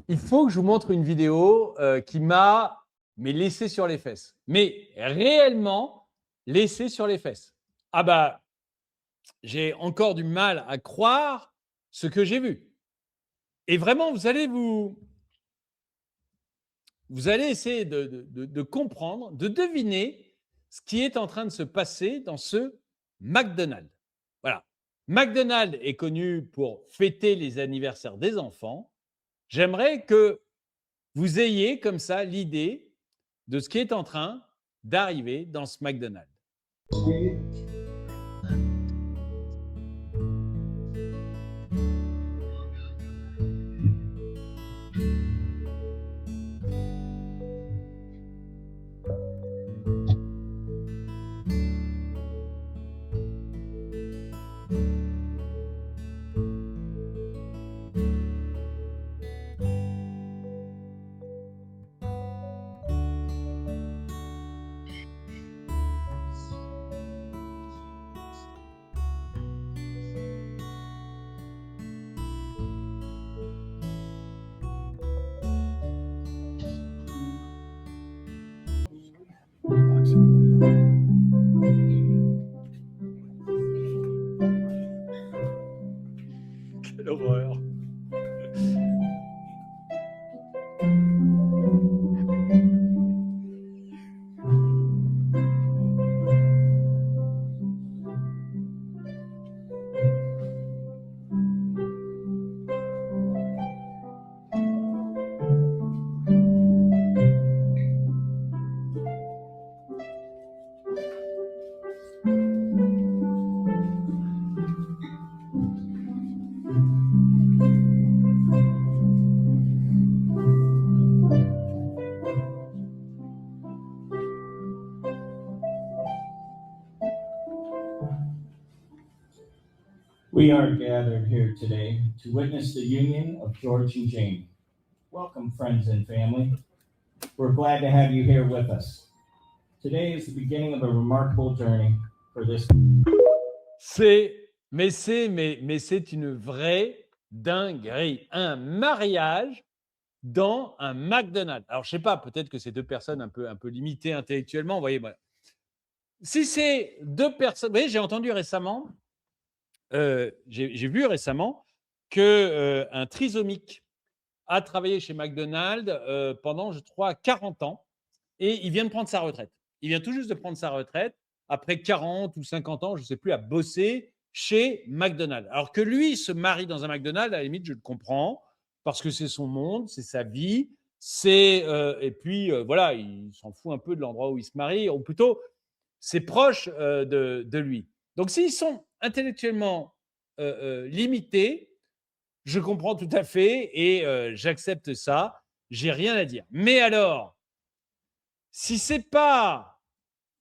Il faut que je vous montre une vidéo qui m'a laissé sur les fesses. Mais réellement laissé sur les fesses. Ah bah, j'ai encore du mal à croire ce que j'ai vu. Et vraiment, vous allez essayer de comprendre, de deviner ce qui est en train de se passer dans ce McDonald's. Voilà. McDonald's est connu pour fêter les anniversaires des enfants. J'aimerais que vous ayez comme ça l'idée de ce qui est en train d'arriver dans ce McDonald's. Quelle horreur! We are gathered here today to witness the union of George and Jane. Welcome, friends and family. We're glad to have you here with us. Today is the beginning of a remarkable journey for this. C'est une vraie dinguerie. Un mariage dans un McDonald's. Alors, je sais pas, peut-être que c'est deux personnes un peu limitées intellectuellement. Vous voyez, voilà. Si c'est deux personnes, vous voyez, j'ai entendu récemment, j'ai vu récemment que un trisomique a travaillé chez McDonald's pendant, je crois, 40 ans et il vient de prendre sa retraite. Il vient tout juste de prendre sa retraite après 40 ou 50 ans, je ne sais plus, à bosser chez McDonald's. Alors que lui se marie dans un McDonald's, à la limite, je le comprends parce que c'est son monde, c'est sa vie, et puis voilà, il s'en fout un peu de l'endroit où il se marie, ou plutôt c'est proche de lui. Donc s'ils sont intellectuellement limités, je comprends tout à fait et j'accepte ça. J'ai rien à dire. Mais alors, si c'est pas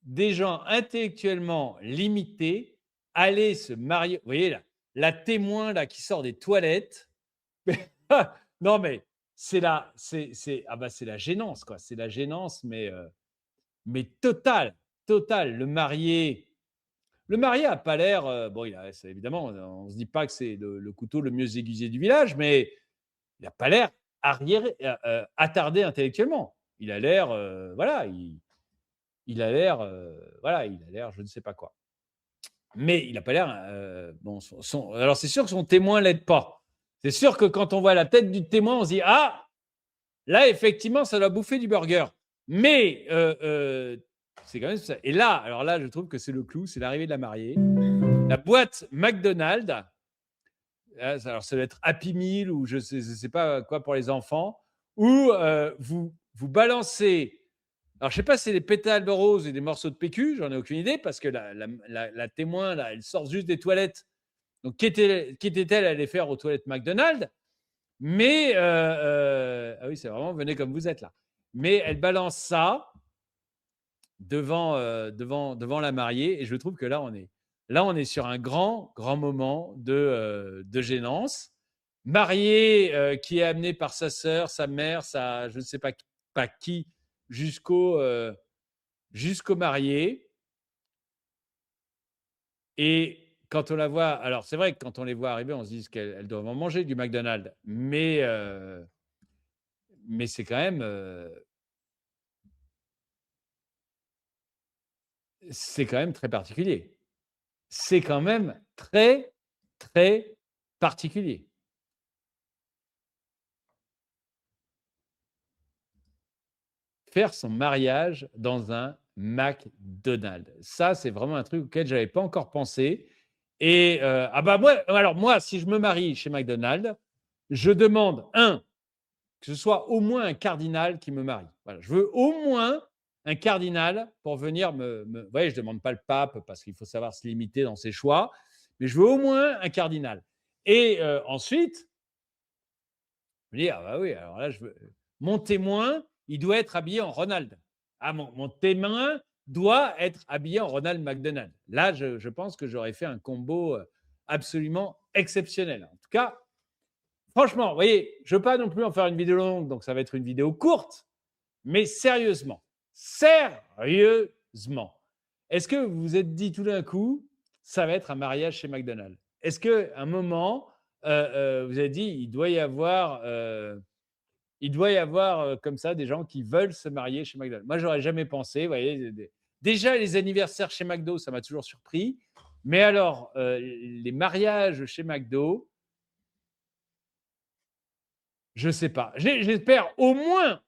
des gens intellectuellement limités, aller se marier. Vous voyez là, la témoin là qui sort des toilettes. Non mais c'est la gênance quoi. C'est la gênance mais totale, totale. Le marié a pas l'air. Bon, évidemment, on se dit pas que c'est le couteau le mieux aiguisé du village, mais il a pas l'air arriéré, attardé intellectuellement. Il a l'air, voilà, il a l'air, voilà, il a l'air, je ne sais pas quoi. Mais il a pas l'air, bon, alors c'est sûr que son témoin l'aide pas. C'est sûr que quand on voit la tête du témoin, on se dit ah, là effectivement, ça doit bouffer du burger. Mais c'est quand même ça. Et là, alors là, je trouve que c'est le clou, c'est l'arrivée de la mariée. La boîte McDonald's, alors ça doit être Happy Meal ou je sais pas quoi pour les enfants, où vous balancez. Alors, je sais pas si c'est des pétales de rose et des morceaux de PQ, j'en ai aucune idée, parce que la témoin, là, elle sort juste des toilettes. Donc, qu'était-elle à aller faire aux toilettes McDonald's? Mais, ah oui, c'est vraiment, venez comme vous êtes là. Mais elle balance ça devant la mariée, et je trouve que là, on est sur un grand, grand moment de gênance. Mariée qui est amenée par sa sœur, sa mère, je ne sais pas qui, jusqu'au marié. Et quand on la voit, alors c'est vrai que quand on les voit arriver, on se dit qu'elles doivent en manger du McDonald's, mais mais c'est quand même très particulier. C'est quand même très, très particulier. Faire son mariage dans un McDonald's. Ça, c'est vraiment un truc auquel je n'avais pas encore pensé. Et moi, si je me marie chez McDonald's, je demande, que ce soit au moins un cardinal qui me marie. Voilà, je veux au moins un cardinal pour venir Vous voyez, je ne demande pas le pape parce qu'il faut savoir se limiter dans ses choix, mais je veux au moins un cardinal. Et ensuite, je me dis, ah bah oui, alors là, mon témoin, il doit être habillé en Ronald. Ah, mon témoin doit être habillé en Ronald McDonald. Là, je pense que j'aurais fait un combo absolument exceptionnel. En tout cas, franchement, vous voyez, je ne veux pas non plus en faire une vidéo longue, donc ça va être une vidéo courte, mais sérieusement, est-ce que vous vous êtes dit tout d'un coup, ça va être un mariage chez McDonald's? Est-ce qu'à un moment, vous avez dit, il doit y avoir comme ça des gens qui veulent se marier chez McDonald's? Moi, j'aurais jamais pensé. Vous voyez, déjà, les anniversaires chez McDo, ça m'a toujours surpris. Mais alors, les mariages chez McDo, je ne sais pas. J'espère au moins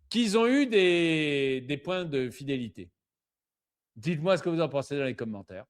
qu'ils ont eu des points de fidélité. Dites-moi ce que vous en pensez dans les commentaires.